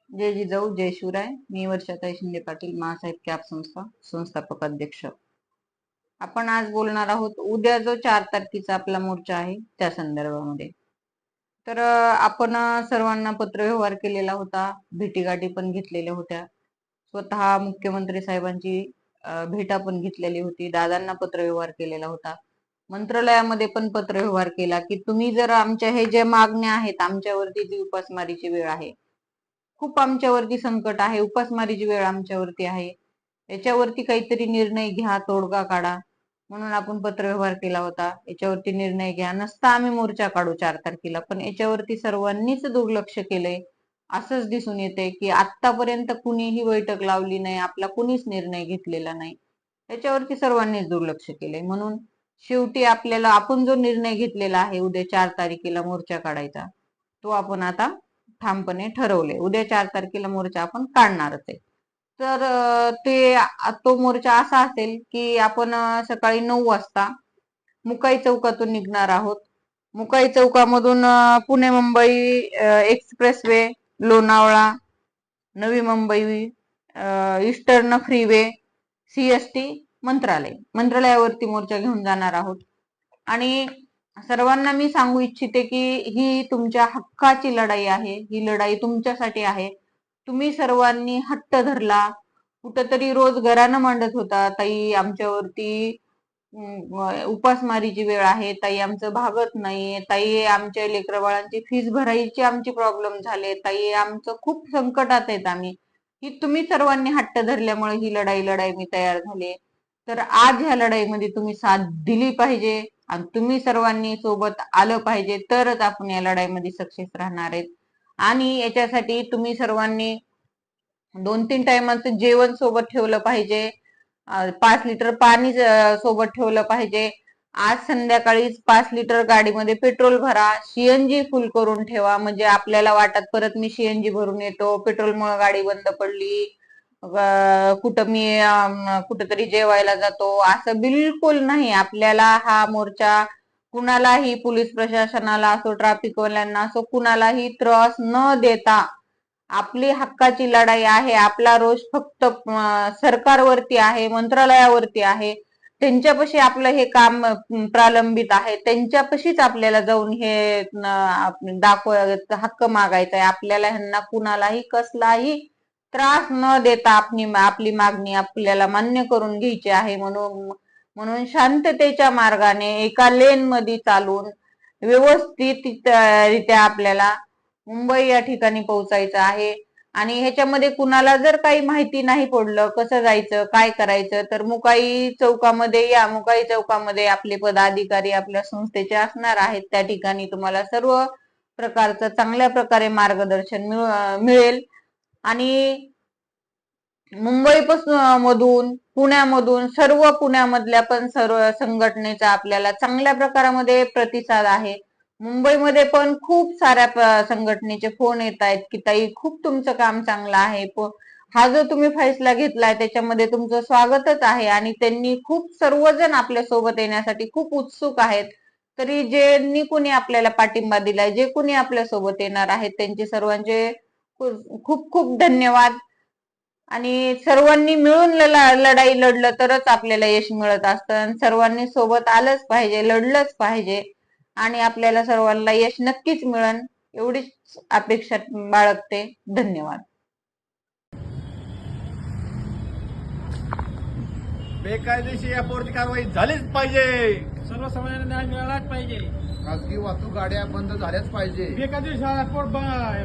जय जिजाऊ जय शिवराय. मी वर्षाताई Shinde Patil, महासाहेब cap संस्था संस्थापक अध्यक्ष. आपण आज बोलणार आहोत उद्या जो 4 तारखेचा आपला मोर्चा आहे त्या संदर्भामध्ये. तर आपण सर्वांना पत्रव्यवहार केलेला होता, भेटीगाठी पण घेतलेल्या होत्या. स्वतः मुख्यमंत्री साहेबांची भेट आपण घेतलेली होती, दादांना पत्रव्यवहार केलेला होता, मंत्रालयामध्ये पण पत्रव्यवहार केला की तुम्ही जर आमच्या हे जे मागण्या आहेत, आमच्यावरती जी उपासमारीची वेळ आहे, खूप आमच्यावरती संकट आहे, उपासमारीची वेळ आमच्यावरती आहे, याच्यावरती काहीतरी निर्णय घ्या, तोडगा काढा म्हणून आपण पत्रव्यवहार केला होता. याच्यावरती निर्णय घ्या, नसता आम्ही मोर्चा काढू 4 तारखेला, पण याच्यावरती सर्वांनीच दुर्लक्ष केलंय. असंच दिसून येते की आतापर्यंत कुणीही बैठक लावली नाही, आपला कुणीच निर्णय घेतलेला नाही, याच्यावरती सर्वांनीच दुर्लक्ष केलंय. म्हणून शेवटी आपल्याला आपण जो निर्णय घेतलेला आहे उद्या 4 तारखेला मोर्चा काढायचा, तो आपण आता ठामपणे ठरवले. उद्या 4 तारखेला मोर्चा आपण काढणारच आहे. तर तो मोर्चा असा असेल की आपण सकाळी 9 वाजता मुकाई चौकातून निघणार आहोत. Mukai चौकामधून Pune Mumbai expressway, Lonavala, Navi Mumbai, eastern freeway, CST, मंत्रालयावरती मोर्चा घेऊन जाणार आहोत. आणि सर्वांना मी सांगू इच्छिते की ही तुमच्या हक्काची लढाई आहे, ही लढाई तुमच्यासाठी आहे. तुम्ही सर्वांनी हट्ट धरला. कुठंतरी रोज घरानं मांडत होता, ताई आमच्यावरती उपासमारीची वेळ आहे, ताई आमचं भागत नाही, ताई आमच्या लेकरबाळांची फीस भरायची आमची प्रॉब्लेम झाले, ताई आमचं खूप संकटात आहेत आम्ही. ही तुम्ही सर्वांनी हट्ट धरल्यामुळे ही लढाई मी तयार झाले. तर आज ह्या लढाईमध्ये तुम्ही साथ दिली पाहिजे आणि तुम्ही सर्वांनी सोबत आलं पाहिजे, तरच आपण या लढाईमध्ये सक्सेस राहणार आहेत. आणि याच्यासाठी तुम्ही सर्वांनी 2-3 टायमाचं जेवण सोबत ठेवलं पाहिजे, 5 लिटर पाणी सोबत ठेवलं पाहिजे. आज संध्याकाळीच 5 लिटर गाडीमध्ये पेट्रोल भरा, CNG फुल करून ठेवा, म्हणजे आपल्याला वाटत परत मी CNG भरून येतो, पेट्रोलमुळे गाडी बंद पडली, कुठंतरी जेवायला जातो, असं बिलकुल नाही. आपल्याला हा मोर्चा कुणालाही, पोलीस प्रशासनाला असो, ट्रॅफिकवाल्यांना असो, कुणालाही त्रास न देता आपली हक्काची लढाई आहे. आपला रोष फक्त सरकारवरती आहे, मंत्रालयावरती आहे, त्यांच्यापाशी आपलं हे काम प्रलंबित आहे, त्यांच्यापाशीच आपल्याला जाऊन हे हक्क मागायचा आहे. आपल्याला ह्यांना कुणालाही कसलाही त्रास न देता आपली मागणी आपल्याला मान्य करून घ्यायची आहे. म्हणून शांततेच्या मार्गाने एका लेन मध्ये चालून व्यवस्थित रित्या आपल्याला मुंबई या ठिकाणी पोहोचायचं आहे. आणि ह्याच्यामध्ये कुणाला जर काही माहिती नाही पडलं कसं जायचं, काय करायचं, तर मुकाई चौकामध्ये या. मुकाई चौकामध्ये आपले पदाधिकारी आपल्या संस्थेचे असणार आहेत. त्या ठिकाणी तुम्हाला सर्व प्रकारचं चांगल्या प्रकारे मार्गदर्शन मिळेल. आणि मुंबईपासून मधून, पुण्यामधून, सर्व पुण्यामधल्या पण सर्व संघटनेचा आपल्याला चांगल्या प्रकारामध्ये प्रतिसाद आहे. मुंबईमध्ये पण खूप साऱ्या संघटनेचे फोन येत आहेत की ताई खूप तुमचं काम चांगलं आहे, हा जो तुम्ही फैसला घेतलाय त्याच्यामध्ये तुमचं स्वागतच आहे. आणि त्यांनी खूप सर्वजण आपल्या सोबत येण्यासाठी खूप उत्सुक आहेत. तरी ज्यांनी कोणी आपल्याला पाठिंबा दिलाय, जे कोणी आपल्या सोबत येणार आहेत, त्यांचे सर्वांचे खूप खूप धन्यवाद. आणि सर्वांनी मिळून लढाई लढलं तरच आपल्याला यश मिळत असतं. सर्वांनी सोबत आलंच पाहिजे, लढलंच पाहिजे आणि आपल्याला सर्वांना यश नक्कीच मिळेल, एवढीच अपेक्षा बाळगते. धन्यवाद. बेकायदेशीर यावरती कारवाई झालीच पाहिजे. सर्वसामान्यांना न्याय मिळालाच पाहिजे. खासगी वाहतूक गाड्या बंद झाल्याच पाहिजे. बेकायदेशीर एअरपोर्ट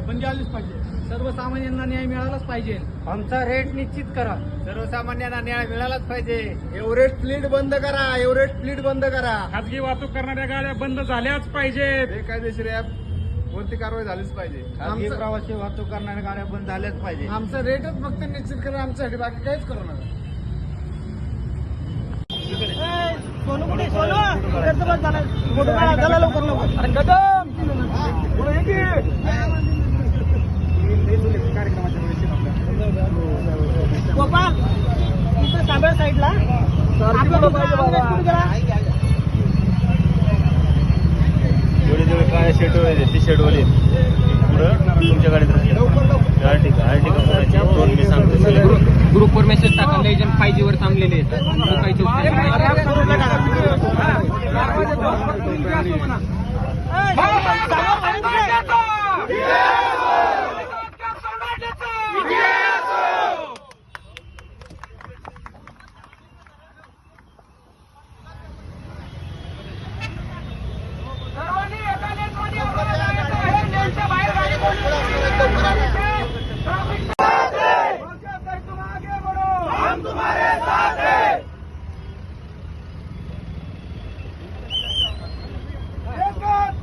बंदी आलीच पाहिजे. सर्वसामान्यांना न्याय मिळालाच पाहिजे. आमचा रेट निश्चित करा. सर्वसामान्यांना न्याय मिळालाच पाहिजे. एव्हरेस्ट फ्लीट बंद करा, एव्हरेस्ट फ्लीट बंद करा. खासगी वाहतूक करणाऱ्या गाड्या बंद झाल्याच पाहिजे. बेकायदेशीर ऍप वरती कारवाई झालीच पाहिजे. खासगी प्रवासी वाहतूक करणाऱ्या गाड्या बंद झाल्याच पाहिजे. आमचा रेटच फक्त निश्चित करा आमच्यासाठी, बाकी काहीच करू नका. सोनू कुठे? सोनू झाला लवकर लवकर. अरे कदम गोपाल इथं साबळ साईडला काळ्या शर्ट टी शर्ट वाले पुढं तुमच्या गाडीत ग्रुपवर मेसेज टाका, लय जण 5G वर थांबलेले आहेत.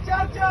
चर्चा